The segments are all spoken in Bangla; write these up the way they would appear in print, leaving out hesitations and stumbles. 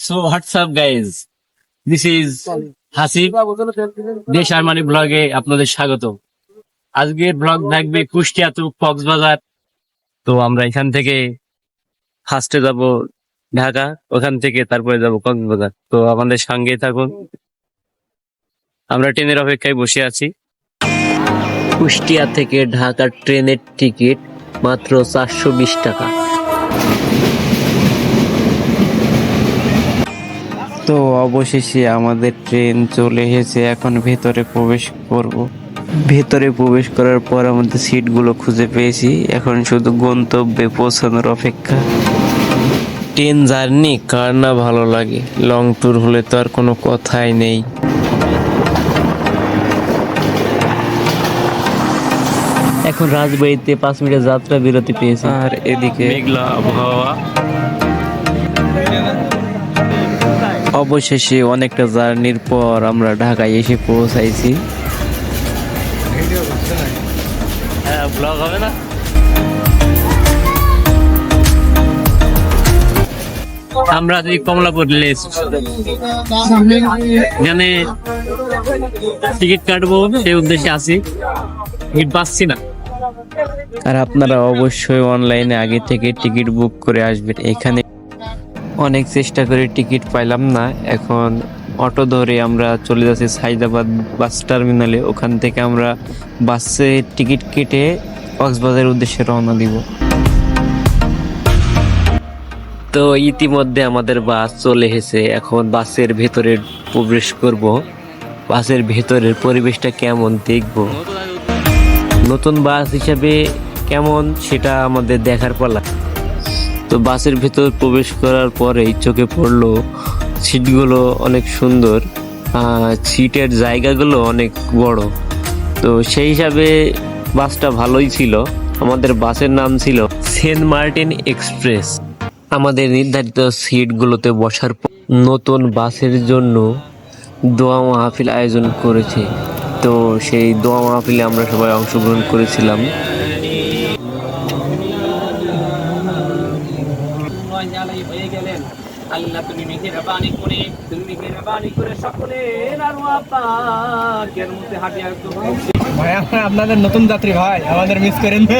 So what's up guys? This is Hasib দেশ আরমানি ব্লগে আপনাদের স্বাগত। আজকের ব্লগ থাকবে কুষ্টিয়া টু কক্সবাজার। তো আমরা এখান থেকে ফার্স্টে যাব ঢাকা, ওখান থেকে তারপরে যাব কক্সবাজার। তো আমাদের সঙ্গে থাকুন, আমরা ট্রেনের অপেক্ষায় বসে আছি। কুষ্টিয়া থেকে ঢাকার ট্রেনের টিকিট মাত্র 420 টাকা। তো অবশেষে আমাদের ট্রেন চলে এসেছে, এখন ভেতরে প্রবেশ করব। ভেতরে প্রবেশ করার পর আমাদের সিটগুলো খুঁজে পেয়েছি, এখন শুধু গন্তব্যে পৌঁছানোর অপেক্ষা। ট্রেন জার্নি কার না ভালো লাগে, লং ট্যুর হলে তো আর কোনো কথাই নেই। এখন রাজবাড়িতে 5 মিনিটের যাত্রা বিরতি পেয়েছি, আর এদিকে মেঘলা আবহাওয়া। অবশেষে অনেকটা জার্নির পর আমরা ঢাকায় এসে পৌঁছাইছি। হ্যাঁ, ব্লগ হবে না? আমরা কমলাপুর লেস এখানে টিকিট কাটবো সেই উদ্দেশ্যে আছি, টিকিট পাচ্ছি না। আর আপনারা অবশ্যই অনলাইনে আগে থেকে টিকিট বুক করে আসবেন। এখানে অনেক চেষ্টা করে টিকিট পাইলাম না, এখন অটো ধরে আমরা চলে যাচ্ছি সাইদাবাদ বাস টার্মিনালে। ওখান থেকে আমরা বাসে টিকিট কেটে কক্সবাজারের উদ্দেশ্যে রওনা দিব। তো ইতিমধ্যে আমাদের বাস চলে এসেছে, এখন বাসের ভেতরে প্রবেশ করব। বাসের ভেতরের পরিবেশটা কেমন দেখব, নতুন বাস হিসাবে কেমন সেটা আমাদের দেখার পালা। তো বাসের ভেতর প্রবেশ করার পরেই চোখে পড়লো সিটগুলো অনেক সুন্দর, সিটের জায়গাগুলো অনেক বড়। তো সেই হিসাবে বাসটা ভালোই ছিল। আমাদের বাসের নাম ছিল সেন্ট মার্টিন এক্সপ্রেস। আমাদের নির্ধারিত সিটগুলোতে বসার পর নতুন বাসের জন্য দোয়া মাহফিল আয়োজন করেছে। তো সেই দোয়া মাহফিলে আমরা সবাই অংশগ্রহণ করেছিলাম। আল্লাহ তুমি মেহেরবানি করে সকলের মধ্যে হাঁটিয়া। ভাই আপনাদের নতুন যাত্রী ভাই, আমাদের মিস করেন না।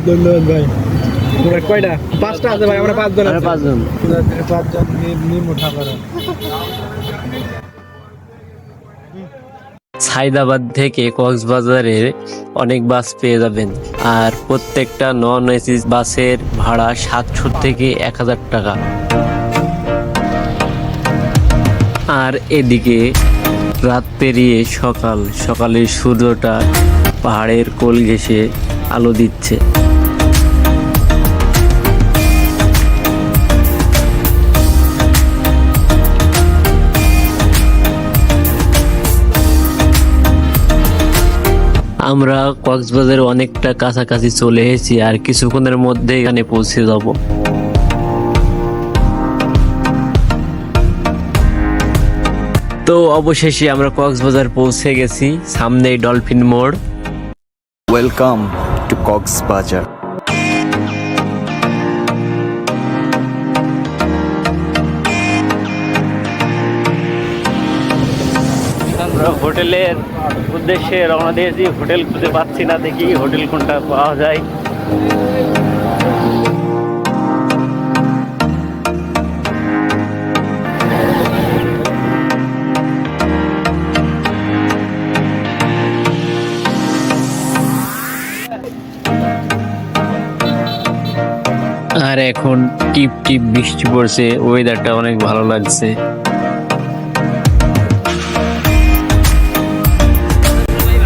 ধন্যবাদ ভাই। তোমরা কয়টা? 5টা আছে ভাই, আমরা 5 জন আছি। 5 জন নিয়ে মোটা করো। সাইদাবাদ থেকে কক্সবাজারে অনেক বাস পেয়ে যাবেন, আর প্রত্যেকটা নন এসি বাসের ভাড়া 700 থেকে 1000 টাকা। আর এদিকে রাত পেরিয়ে সকালের সূর্যটা পাহাড়ের কোল ঘেঁষে আলো দিচ্ছে। আমরা কক্সবাজারে অনেকটা কাছাকাছি চলে এসেছি, আর কিছুক্ষণের মধ্যে এখানে পৌঁছে যাব। তো অবশেষে আমরা কক্সবাজার পৌঁছে গেছি, সামনেই ডলফিন মোড়। Welcome to Coxsbazar. আমরা হোটেলের উদ্দেশ্যে রওনা দিয়েছি, হোটেল খুঁজে পাচ্ছি না, দেখি হোটেল কোনটা পাওয়া যায়। আর এখন টিপ টিপ বৃষ্টি পড়ছে, ওয়েদারটা অনেক ভালো লাগছে।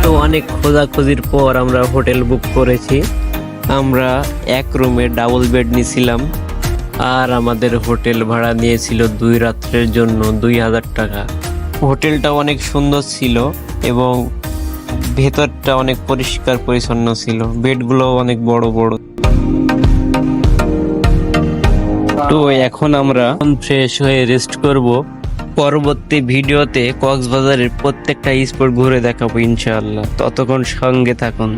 তো অনেক খোঁজাখুঁজির পর আমরা হোটেল বুক করেছি। আমরা এক রুমে ডাবল বেড নিয়েছিলাম, আর আমাদের হোটেল ভাড়া নিয়েছিল 2 রাত্রের জন্য 2000 টাকা। হোটেলটা অনেক সুন্দর ছিল এবং ভেতরটা অনেক পরিষ্কার পরিচ্ছন্ন ছিল, বেডগুলো অনেক বড় বড়। তো এখন আমরা ফ্রেশ হয়ে রেস্ট করব। পরবর্তী ভিডিওতে কক্সবাজারের প্রত্যেকটা স্পট ঘুরে দেখাবো ইনশাআল্লাহ। ততক্ষণ সঙ্গে থাকুন।